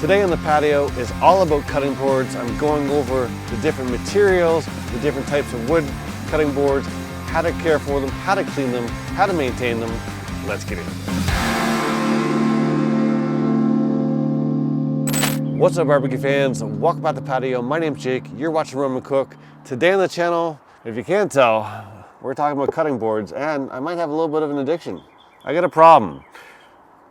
Today on the patio is all about cutting boards. I'm going over the different materials, the different types of wood cutting boards, how to care for them, how to clean them, how to maintain them. Let's get in. What's up, barbecue fans? Welcome back to the patio. My name's Jake. You're watching Roman Cook. Today on the channel, if you can't tell, we're talking about cutting boards, and I might have a little bit of an addiction. I got a problem,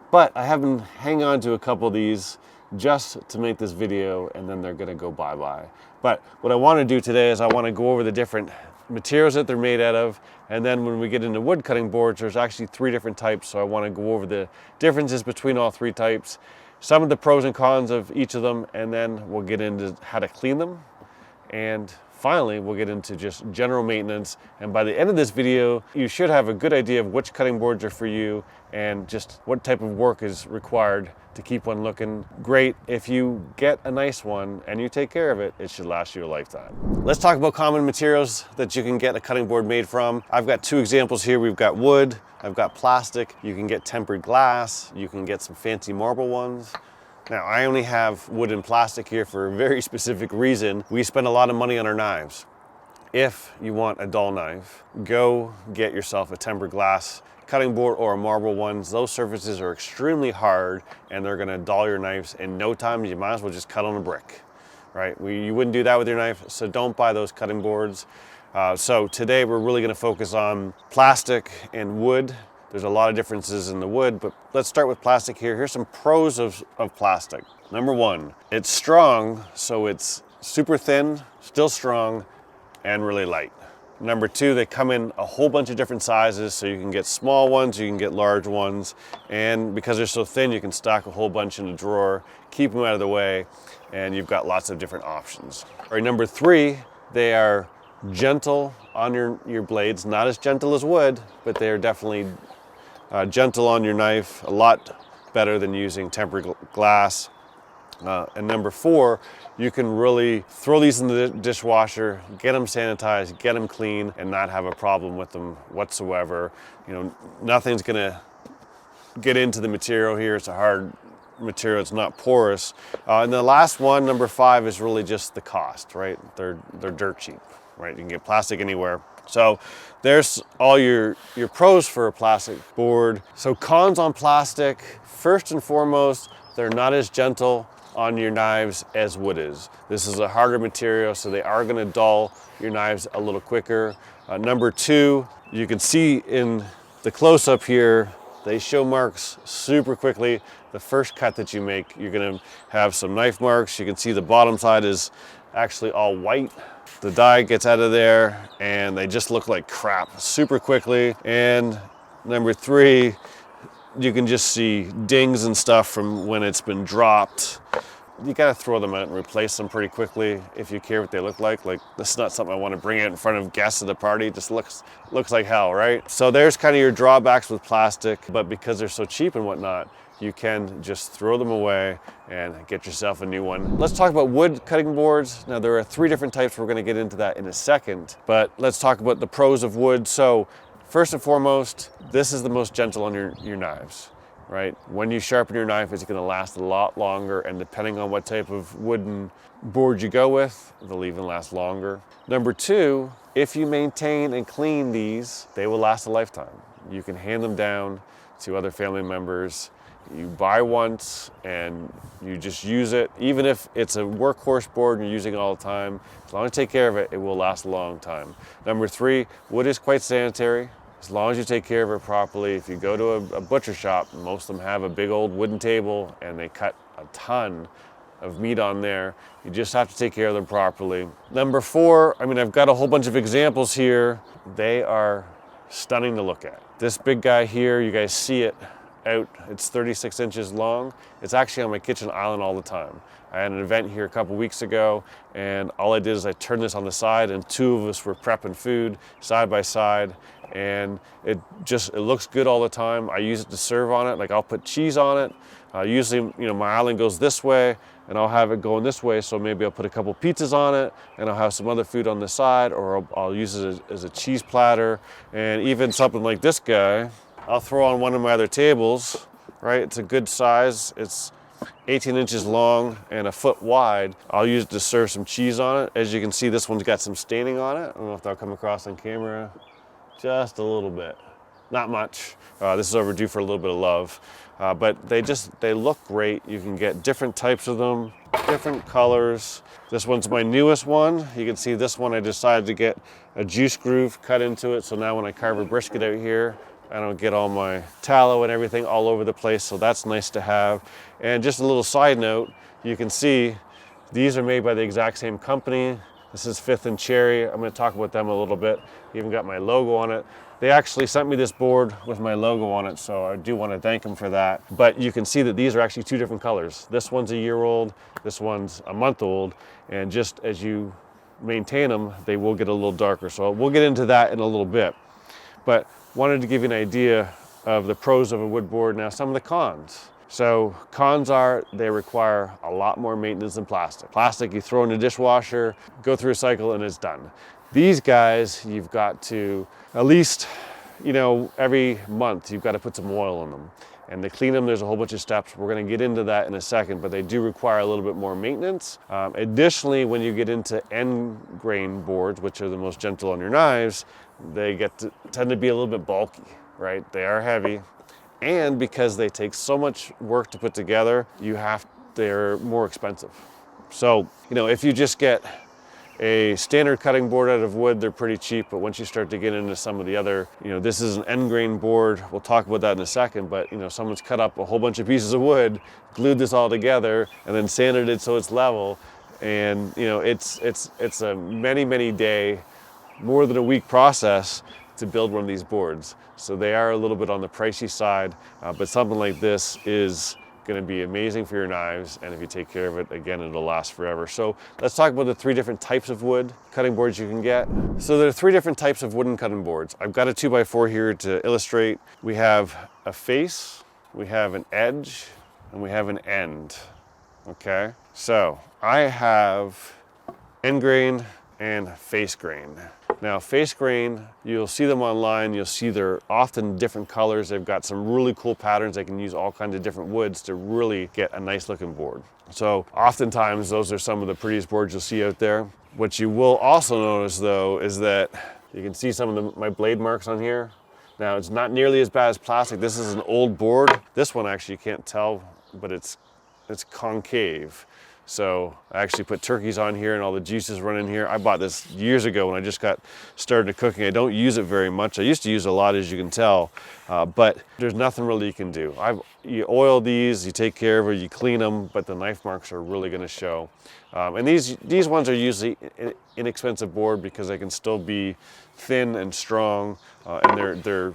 but I have been hanging on to a couple of these just to make this video, and then they're gonna go bye-bye. But what I want to do today is I want to go over the different materials that they're made out of, and then when we get into wood cutting boards, there's actually 3 different types, so I want to go over the differences between all 3 types, some of the pros and cons of each of them, and then we'll get into how to clean them, and finally we'll get into just general maintenance. And by the end of this video, you should have a good idea of which cutting boards are for you and just what type of work is required to keep one looking great. If you get a nice one and you take care of it, it should last you a lifetime. Let's talk about common materials that you can get a cutting board made from. I've got 2 examples here. We've got wood, I've got plastic. You can get tempered glass, you can get some fancy marble ones. Now, I only have wood and plastic here for a very specific reason. We spend a lot of money on our knives. If you want a dull knife, go get yourself a tempered glass cutting board or a marble one. Those surfaces are extremely hard and they're gonna dull your knives in no time. You might as well just cut on a brick, right? You wouldn't do that with your knife, so don't buy those cutting boards. So today we're really gonna focus on plastic and wood. There's a lot of differences in the wood, but let's start with plastic here. Here's some pros of plastic. Number 1, it's strong, so it's super thin, still strong, and really light. Number 2, they come in a whole bunch of different sizes, so you can get small ones, you can get large ones, and because they're so thin, you can stack a whole bunch in a drawer, keep them out of the way, and you've got lots of different options. All right, number 3, they are gentle on your blades, not as gentle as wood, but they are definitely gentle on your knife, a lot better than using tempered glass. And number 4, you can really throw these in the dishwasher, get them sanitized, get them clean, and not have a problem with them whatsoever. You know, nothing's gonna get into the material here. It's a hard material, it's not porous. And the last one, number 5, is really just the cost, right? They're dirt cheap, right? You can get plastic anywhere. So there's all your pros for a plastic board. So cons on plastic, first and foremost, they're not as gentle on your knives as wood is. This is a harder material, so they are gonna dull your knives a little quicker. Number 2, you can see in the close-up here, they show marks super quickly. The first cut that you make, you're gonna have some knife marks. You can see the bottom side is actually all white. The dye gets out of there and they just look like crap super quickly. And number 3, you can just see dings and stuff from when it's been dropped. You gotta throw them out and replace them pretty quickly if you care what they look like. Like, this is not something I want to bring out in front of guests at a party. It just looks like hell, right? So there's kind of your drawbacks with plastic, but because they're so cheap and whatnot, you can just throw them away and get yourself a new one. Let's talk about wood cutting boards. Now, there are 3 different types. We're gonna get into that in a second, but let's talk about the pros of wood. So first and foremost, this is the most gentle on your knives, right? When you sharpen your knife, it's gonna last a lot longer, and depending on what type of wooden board you go with, they'll even last longer. Number 2, if you maintain and clean these, they will last a lifetime. You can hand them down to other family members. You buy once and you just use it. Even if it's a workhorse board and you're using it all the time, as long as you take care of it, it will last a long time. Number 3, wood is quite sanitary. As long as you take care of it properly. If you go to a butcher shop, most of them have a big old wooden table and they cut a ton of meat on there. You just have to take care of them properly. Number 4, I mean, I've got a whole bunch of examples here. They are stunning to look at. This big guy here, you guys see it out, it's 36 inches long. It's actually on my kitchen island all the time. I had an event here a couple weeks ago, and all I did is I turned this on the side, and 2 of us were prepping food side by side, and it looks good all the time. I use it to serve on it. Like, I'll put cheese on it. Usually, you know, my island goes this way, and I'll have it going this way, so maybe I'll put a couple pizzas on it, and I'll have some other food on the side, or I'll use it as a cheese platter. And even something like this guy, I'll throw on one of my other tables, right? It's a good size. It's 18 inches long and a foot wide. I'll use it to serve some cheese on it. As you can see, this one's got some staining on it. I don't know if that'll come across on camera. Just a little bit, not much. This is overdue for a little bit of love. But they look great. You can get different types of them, different colors. This one's my newest one. You can see this one I decided to get a juice groove cut into it. So now when I carve a brisket out here, I don't get all my tallow and everything all over the place. So that's nice to have. And just a little side note, you can see these are made by the exact same company. This is Fifth and Cherry. I'm going to talk about them a little bit. Even got my logo on it. They actually sent me this board with my logo on it, so I do want to thank them for that. But you can see that these are actually two different colors. This one's a year old, this one's a month old, and just as you maintain them, they will get a little darker. So we'll get into that in a little bit. But wanted to give you an idea of the pros of a wood board. Now some of the cons. So cons are they require a lot more maintenance than plastic. Plastic you throw in the dishwasher, go through a cycle and it's done. These guys, you've got to at least, every month you've got to put some oil in them. And to clean them, there's a whole bunch of steps. We're going to get into that in a second, but they do require a little bit more maintenance. Additionally, when you get into end grain boards, which are the most gentle on your knives, they tend to be a little bit bulky, right? They are heavy. And because they take so much work to put together, they're more expensive. So, if you just get a standard cutting board out of wood, they're pretty cheap, but once you start to get into some of the other, this is an end grain board. We'll talk about that in a second, but someone's cut up a whole bunch of pieces of wood, glued this all together, and then sanded it so it's level. And it's a many day, more than a week process to build one of these boards. So they are a little bit on the pricey side, but something like this is going to be amazing for your knives, and if you take care of it, again, it'll last forever. So let's talk about the three different types of wood cutting boards you can get. So there are three different types of wooden cutting boards. I've got a 2x4 here to illustrate. We have a face, we have an edge, and we have an end. Okay, so I have end grain and face grain. Now face grain, you'll see them online, you'll see they're often different colors. They've got some really cool patterns. They can use all kinds of different woods to really get a nice looking board. So oftentimes those are some of the prettiest boards you'll see out there. What you will also notice though is that you can see some of my blade marks on here. Now it's not nearly as bad as plastic. This is an old board. This one actually you can't tell, but it's concave. So I actually put turkeys on here and all the juices run in here. I bought this years ago when I just got started cooking. I don't use it very much. I used to use a lot, as you can tell, but there's nothing really you can do. You oil these, you take care of it, you clean them, but the knife marks are really gonna show. And these ones are usually inexpensive board because they can still be thin and strong, and they're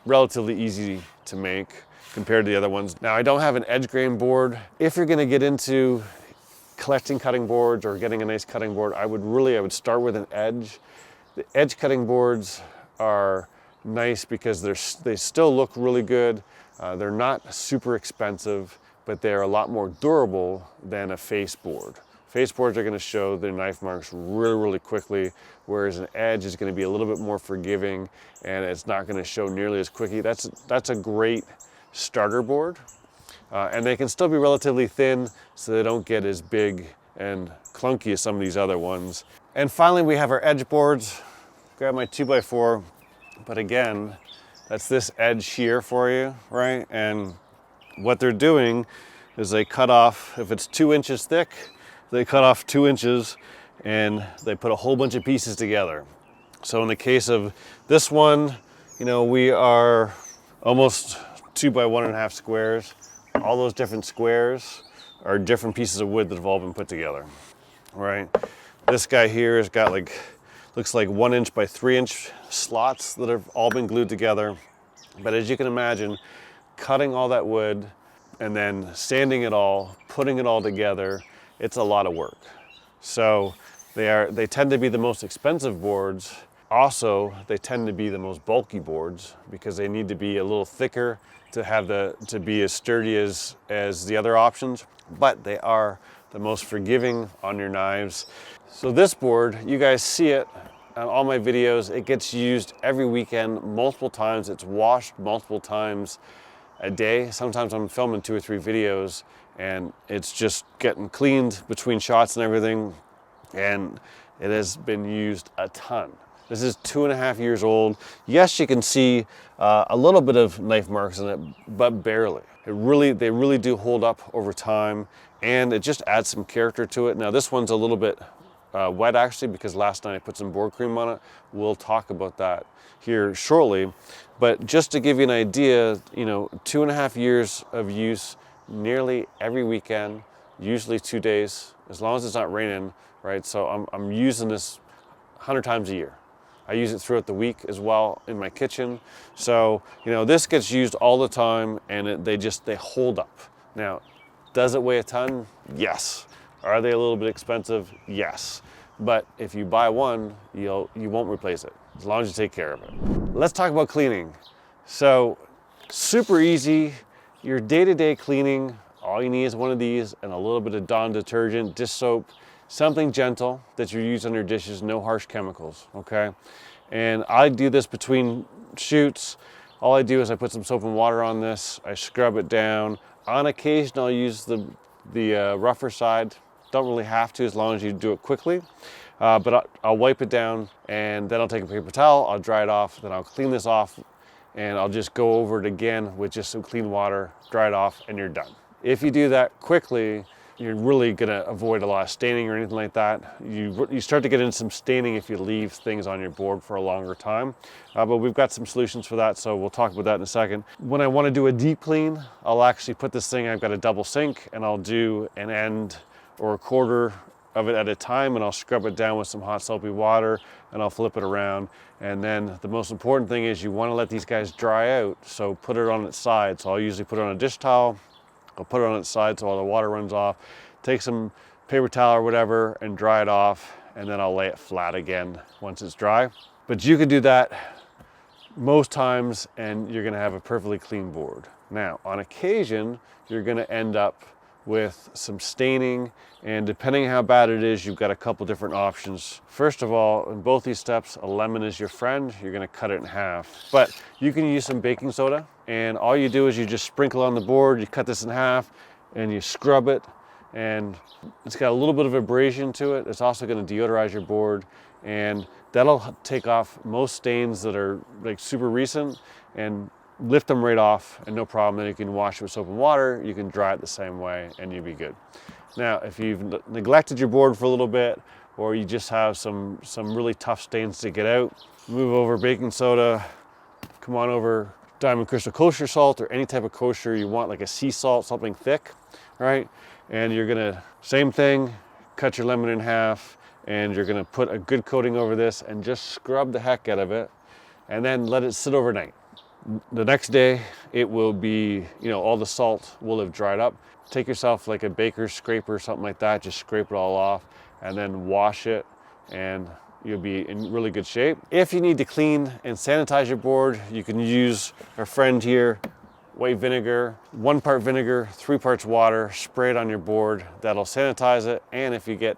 relatively easy to make compared to the other ones. Now I don't have an edge grain board. If you're gonna get into collecting cutting boards or getting a nice cutting board, I would start with an edge. The edge cutting boards are nice because they still look really good. They're not super expensive, but they're a lot more durable than a face board. Face boards are going to show their knife marks really quickly, whereas an edge is going to be a little bit more forgiving and it's not going to show nearly as quickly. That's a great starter board. And they can still be relatively thin so they don't get as big and clunky as some of these other ones. And finally, we have our edge boards. Grab my 2x4, but again, that's this edge here for you, right? And what they're doing is they cut off, if it's 2 inches thick, they cut off 2 inches and they put a whole bunch of pieces together. So in the case of this one, we are almost 2 by 1.5 squares. All those different squares are different pieces of wood that have all been put together, right? This guy here has got looks like 1 inch by 3 inch slots that have all been glued together. But as you can imagine, cutting all that wood and then sanding it all, putting it all together, it's a lot of work. So they tend to be the most expensive boards. Also, they tend to be the most bulky boards because they need to be a little thicker to be as sturdy as the other options, but they are the most forgiving on your knives. So this board, you guys see it on all my videos. It gets used every weekend, multiple times. It's washed multiple times a day. Sometimes I'm filming 2 or 3 videos and it's just getting cleaned between shots and everything, and it has been used a ton. This is 2.5 years old. Yes, you can see a little bit of knife marks in it, but barely. They really do hold up over time, and it just adds some character to it. Now this one's a little bit wet actually, because last night I put some board cream on it. We'll talk about that here shortly. But just to give you an idea, you know, 2.5 years of use nearly every weekend, usually 2 days, as long as it's not raining, right? So I'm using this 100 times a year. I use it throughout the week as well in my kitchen. So, you know, this gets used all the time, and they hold up. Now, does it weigh a ton? Yes. Are they a little bit expensive? Yes. But if you buy one, you won't replace it, as long as you take care of it. Let's talk about cleaning. So, super easy. Your day-to-day cleaning, all you need is one of these and a little bit of Dawn detergent, dish soap, something gentle that you use on your dishes, no harsh chemicals, okay? And I do this between shoots. All I do is I put some soap and water on this, I scrub it down. On occasion, I'll use the rougher side. Don't really have to, as long as you do it quickly. But I'll wipe it down, and then I'll take a paper towel, I'll dry it off, then I'll clean this off, and I'll just go over it again with just some clean water, dry it off, and you're done. If you do that quickly, you're really gonna avoid a lot of staining or anything like that. You start to get into some staining if you leave things on your board for a longer time. But we've got some solutions for that, so we'll talk about that in a second. When I wanna do a deep clean, I'll actually put this thing, I've got a double sink, and I'll do an end or a quarter of it at a time, and I'll scrub it down with some hot soapy water, and I'll flip it around. And then the most important thing is you wanna let these guys dry out, so put it on its side. So I'll usually put it on a dish towel, I'll put it on its side so all the water runs off, take some paper towel or whatever and dry it off, and then I'll lay it flat again once it's dry. But you can do that most times and you're gonna have a perfectly clean board. Now, on occasion, you're gonna end up with some staining, and depending on how bad it is, you've got a couple different options. First of all, in both these steps, a lemon is your friend. You're gonna cut it in half. But you can use some baking soda, and all you do is you just sprinkle on the board, you cut this in half, and you scrub it, and it's got a little bit of abrasion to it. It's also gonna deodorize your board, and that'll take off most stains that are like super recent, and lift them right off, and no problem. Then you can wash it with soap and water, you can dry it the same way, and you'll be good. Now, if you've neglected your board for a little bit, or you just have some really tough stains to get out, move over baking soda, come on over Diamond Crystal kosher salt, or any type of kosher you want, like a sea salt, something thick, right? And you're gonna, same thing, cut your lemon in half, and you're gonna put a good coating over this and just scrub the heck out of it, and then let it sit overnight. The next day, it will be, you know, all the salt will have dried up. Take yourself like a baker's scraper or something like that, just scrape it all off, and then wash it, and you'll be in really good shape. If you need to clean and sanitize your board, you can use our friend here, white vinegar, 1 part vinegar, 3 parts water, spray it on your board. That'll sanitize it, and if you get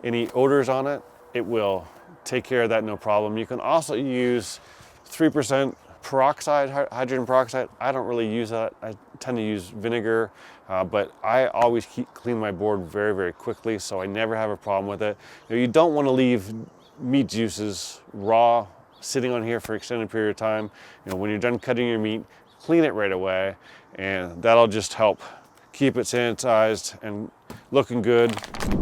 any odors on it, it will take care of that, no problem. You can also use 3% peroxide, hydrogen peroxide. I don't really use that. I tend to use vinegar, but I always clean my board very, very quickly, so I never have a problem with it. You don't want to leave meat juices raw sitting on here for an extended period of time. You know, when you're done cutting your meat, clean it right away, and that'll just help keep it sanitized and looking good.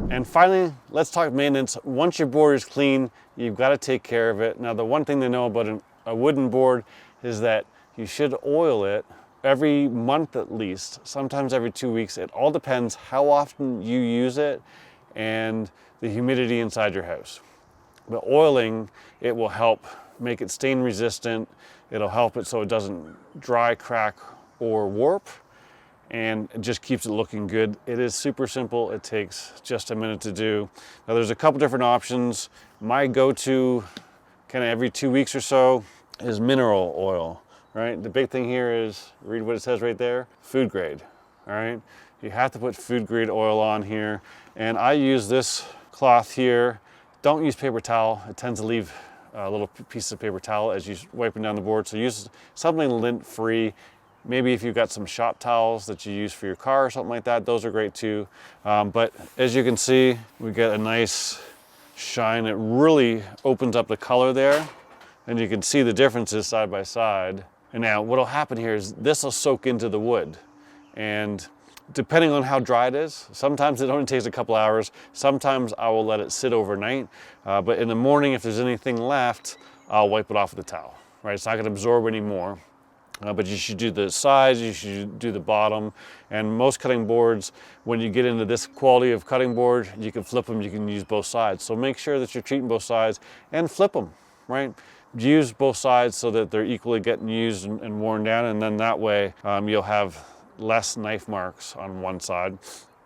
And finally, let's talk maintenance. Once your board is clean, you've got to take care of it. Now, the one thing to know about a wooden board is that you should oil it every month at least, sometimes every 2 weeks. It all depends how often you use it and the humidity inside your house. But oiling, it will help make it stain resistant. It'll help it so it doesn't dry, crack, or warp, and it just keeps it looking good. It is super simple. It takes just a minute to do. Now, there's a couple different options. My go-to, kind of every 2 weeks or so, is mineral oil, right? The big thing here is, read what it says right there, food grade, all right? You have to put food grade oil on here, and I use this cloth here. Don't use paper towel. It tends to leave a little piece of paper towel as you're wiping down the board, so use something lint-free. Maybe if you've got some shop towels that you use for your car or something like that, those are great too. But as you can see, we get a nice shine. It really opens up the color there, and you can see the differences side by side. And now what'll happen here is this will soak into the wood, and depending on how dry it is, sometimes it only takes a couple hours. Sometimes I will let it sit overnight, but in the morning, if there's anything left, I'll wipe it off with a towel, right? It's not gonna absorb anymore. But you should do the sides, you should do the bottom, and most cutting boards, when you get into this quality of cutting board, you can flip them, you can use both sides. So make sure that you're treating both sides and flip them, right? Use both sides so that they're equally getting used and worn down, and then that way you'll have less knife marks on one side.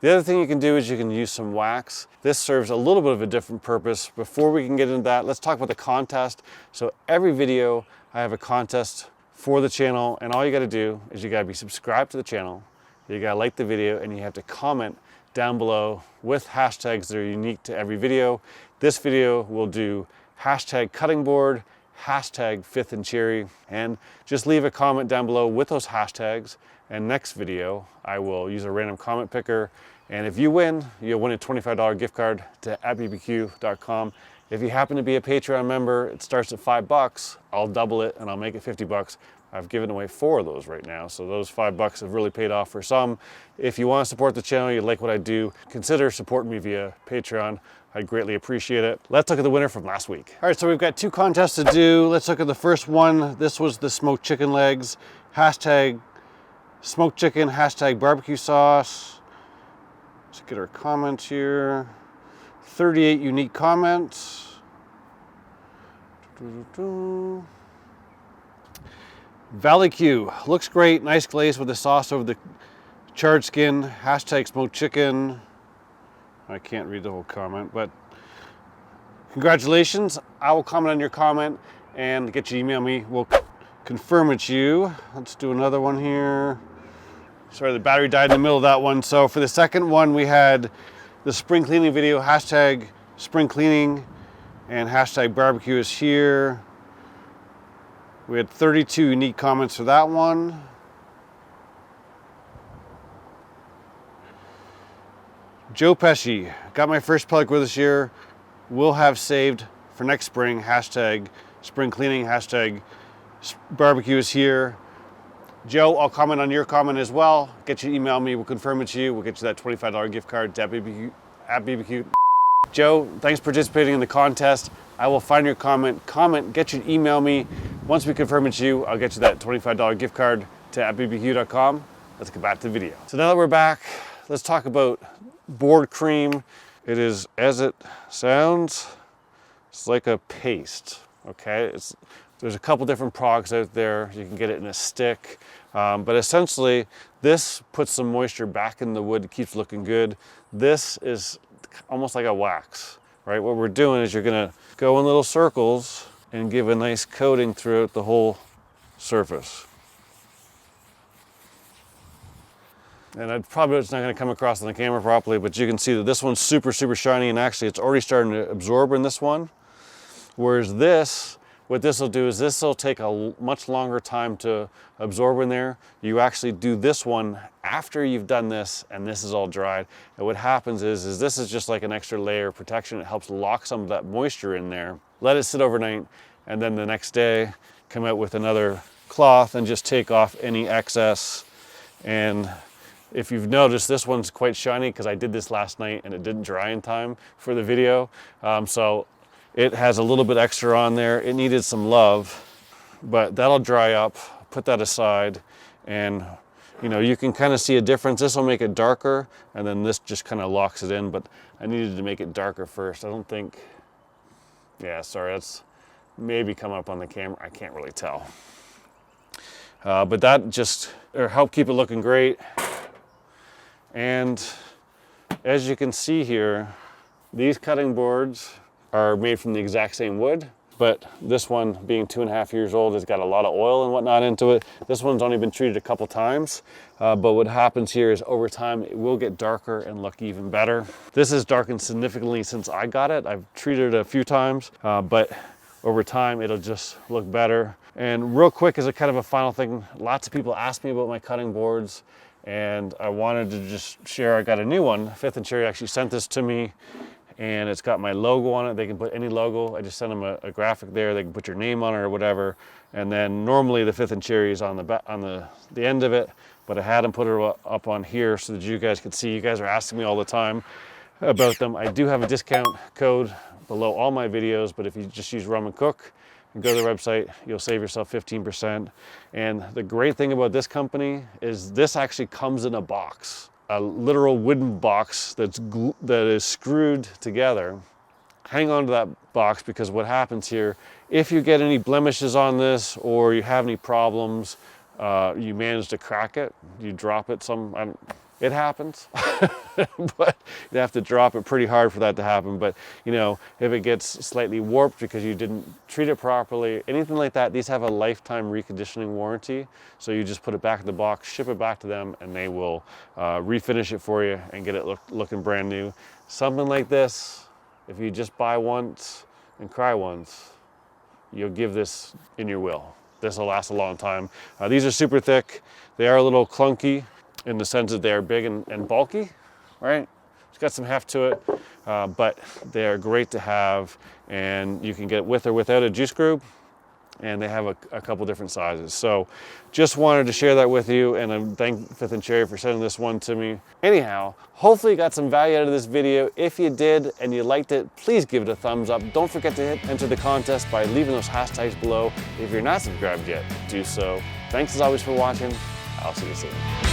The other thing you can do is you can use some wax. This serves a little bit of a different purpose. Before we can get into that, let's talk about the contest. So every video, I have a contest for the channel, and all you gotta do is you gotta be subscribed to the channel, you gotta like the video, and you have to comment down below with hashtags that are unique to every video. This video will do hashtag cutting board, hashtag fifth and cherry, and just leave a comment down below with those hashtags. And next video, I will use a random comment picker, and if you win, you'll win a $25 gift card to @bbq.com. If you happen to be a Patreon member, it starts at $5. I'll double it and I'll make it $50. I've given away 4 of those right now, so those $5 have really paid off for some. If you want to support the channel, you like what I do, consider supporting me via Patreon. I'd greatly appreciate it. Let's look at the winner from last week. All right, so we've got 2 contests to do. Let's look at the first one. This was the smoked chicken legs. Hashtag smoked chicken, hashtag barbecue sauce. Let's get our comments here. 38 unique comments. Valley Q, looks great, nice glaze with the sauce over the charred skin, hashtag smoked chicken. I can't read the whole comment, but congratulations. I will comment on your comment and get you to email me. We'll confirm it's you. Let's do another one here. Sorry, the battery died in the middle of that one. So for the second one, we had the spring cleaning video, hashtag spring cleaning, and hashtag barbecue is here. We had 32 unique comments for that one. Joe Pesci, got my first pellet grill this year. Will have saved for next spring, hashtag spring cleaning, hashtag barbecue is here. Joe, I'll comment on your comment as well. Get you to email me, we'll confirm it to you. We'll get you that $25 gift card to @BBQ. Joe, thanks for participating in the contest. I will find your comment, get you to email me. Once we confirm it's you, I'll get you that $25 gift card to @bbq.com. Let's get back to the video. So now that we're back, let's talk about board cream. It is, as it sounds, it's like a paste, okay? There's a couple different products out there. You can get it in a stick, but essentially this puts some moisture back in the wood, keeps looking good. This is almost like a wax, right? What we're doing is you're gonna go in little circles and give a nice coating throughout the whole surface. And it's not gonna come across on the camera properly, but you can see that this one's super, super shiny, and actually it's already starting to absorb in this one. Whereas this, what this will do is this will take a much longer time to absorb in there. You actually do this one after you've done this and this is all dried. And what happens is this is just like an extra layer of protection. It helps lock some of that moisture in there. Let it sit overnight, and then the next day come out with another cloth and just take off any excess. And if you've noticed, this one's quite shiny because I did this last night and it didn't dry in time for the video. So it has a little bit extra on there. It needed some love, but that'll dry up. Put that aside, and you know, you can kind of see a difference. This will make it darker, and then this just kind of locks it in, but I needed to make it darker first. I don't think, yeah, sorry, that's maybe coming up on the camera. I can't really tell. But that just helped keep it looking great. And as you can see here, these cutting boards are made from the exact same wood, but this one being 2.5 years old has got a lot of oil and whatnot into it. This one's only been treated a couple times, but what happens here is over time it will get darker and look even better. This has darkened significantly since I got it. I've treated it a few times, but over time it'll just look better. And real quick, as a kind of a final thing, lots of people ask me about my cutting boards, and I wanted to just share. I got a new one. Fifth and Cherry actually sent this to me, and it's got my logo on it. They can put any logo. I just sent them a graphic there. They can put your name on it or whatever. And then normally the Fifth and Cherry is on the end of it, but I had them put it up on here so that you guys could see. You guys are asking me all the time about them. I do have a discount code below all my videos, but if you just use Rum and Cook and go to the website, you'll save yourself 15%. And the great thing about this company is this actually comes in a box, a literal wooden box that is screwed together. Hang on to that box, because what happens here, if you get any blemishes on this or you have any problems, you manage to crack it, you drop it it happens, but you have to drop it pretty hard for that to happen. But you know, if it gets slightly warped because you didn't treat it properly, anything like that, these have a lifetime reconditioning warranty. So you just put it back in the box, ship it back to them, and they will refinish it for you and get it looking brand new. Something like this, if you just buy once and cry once, you'll give this in your will. This will last a long time. These are super thick. They are a little clunky in the sense that they are big and bulky, right? It's got some heft to it, but they are great to have, and you can get it with or without a juice group, and they have a couple different sizes. So just wanted to share that with you, and I thank Fifth and Cherry for sending this one to me. Anyhow, hopefully you got some value out of this video. If you did and you liked it, please give it a thumbs up. Don't forget to enter the contest by leaving those hashtags below. If you're not subscribed yet, do so. Thanks as always for watching. I'll see you soon.